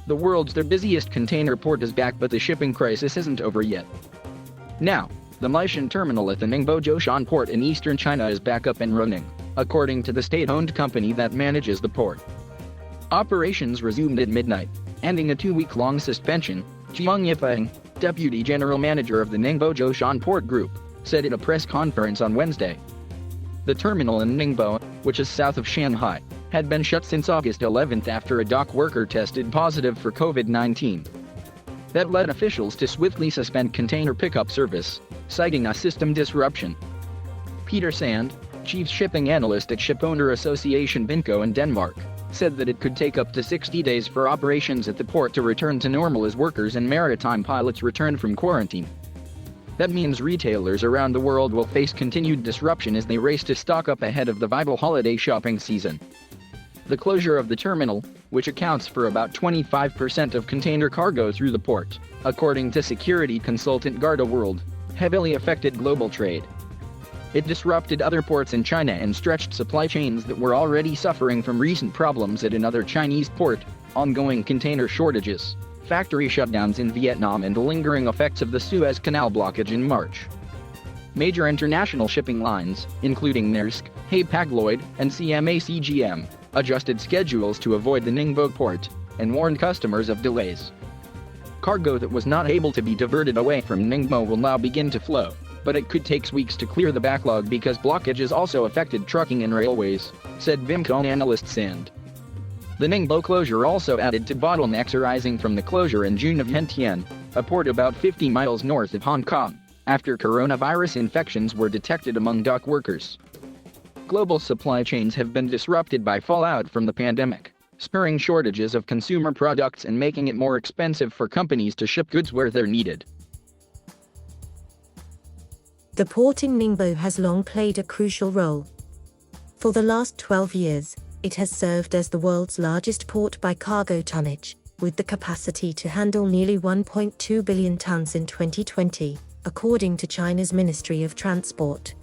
The world's busiest container port is back, but the shipping crisis isn't over yet. Now, the Meishan terminal at the Ningbo-Zhoushan Port in eastern China is back up and running, according to the state-owned company that manages the port. Operations resumed at midnight, ending a 2-week-long suspension, Jiang Yipeng, deputy general manager of the Ningbo-Zhoushan Port Group, said at a press conference on Wednesday. The terminal in Ningbo, which is south of Shanghai, had been shut since August 11 after a dock worker tested positive for COVID-19. That led officials to swiftly suspend container pickup service, citing a system disruption. Peter Sand, chief shipping analyst at Shipowner Association Vinco in Denmark, said that it could take up to 60 days for operations at the port to return to normal as workers and maritime pilots return from quarantine. That means retailers around the world will face continued disruption as they race to stock up ahead of the vital holiday shopping season. The closure of the terminal, which accounts for about 25% of container cargo through the port, according to security consultant Garda World, heavily affected global trade. It disrupted other ports in China and stretched supply chains that were already suffering from recent problems at another Chinese port, ongoing container shortages, factory shutdowns in Vietnam, and the lingering effects of the Suez Canal blockage in March. Major international shipping lines, including Maersk, Hapag-Lloyd, and CMA-CGM, adjusted schedules to avoid the Ningbo port, and warned customers of delays. Cargo that was not able to be diverted away from Ningbo will now begin to flow, but it could take weeks to clear the backlog because blockages also affected trucking and railways, said Vinco analyst Sand. The Ningbo closure also added to bottlenecks arising from the closure in June of Hentian, a port about 50 miles north of Hong Kong, after coronavirus infections were detected among dock workers. Global supply chains have been disrupted by fallout from the pandemic, spurring shortages of consumer products and making it more expensive for companies to ship goods where they're needed. The port in Ningbo has long played a crucial role. For the last 12 years, it has served as the world's largest port by cargo tonnage, with the capacity to handle nearly 1.2 billion tons in 2020, according to China's Ministry of Transport.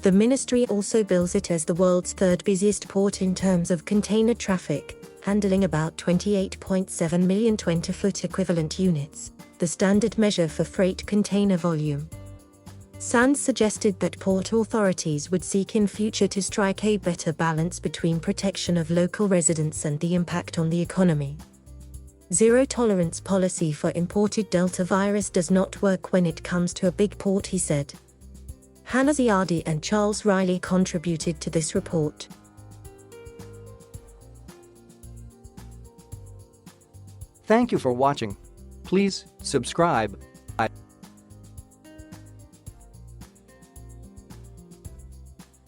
The ministry also bills it as the world's third busiest port in terms of container traffic, handling about 28.7 million 20-foot equivalent units, the standard measure for freight container volume. Sands suggested that port authorities would seek in future to strike a better balance between protection of local residents and the impact on the economy. Zero-tolerance policy for imported Delta virus does not work when it comes to a big port, he said. Hannah Ziadi and Charles Riley contributed to this report. Thank you for watching. Please subscribe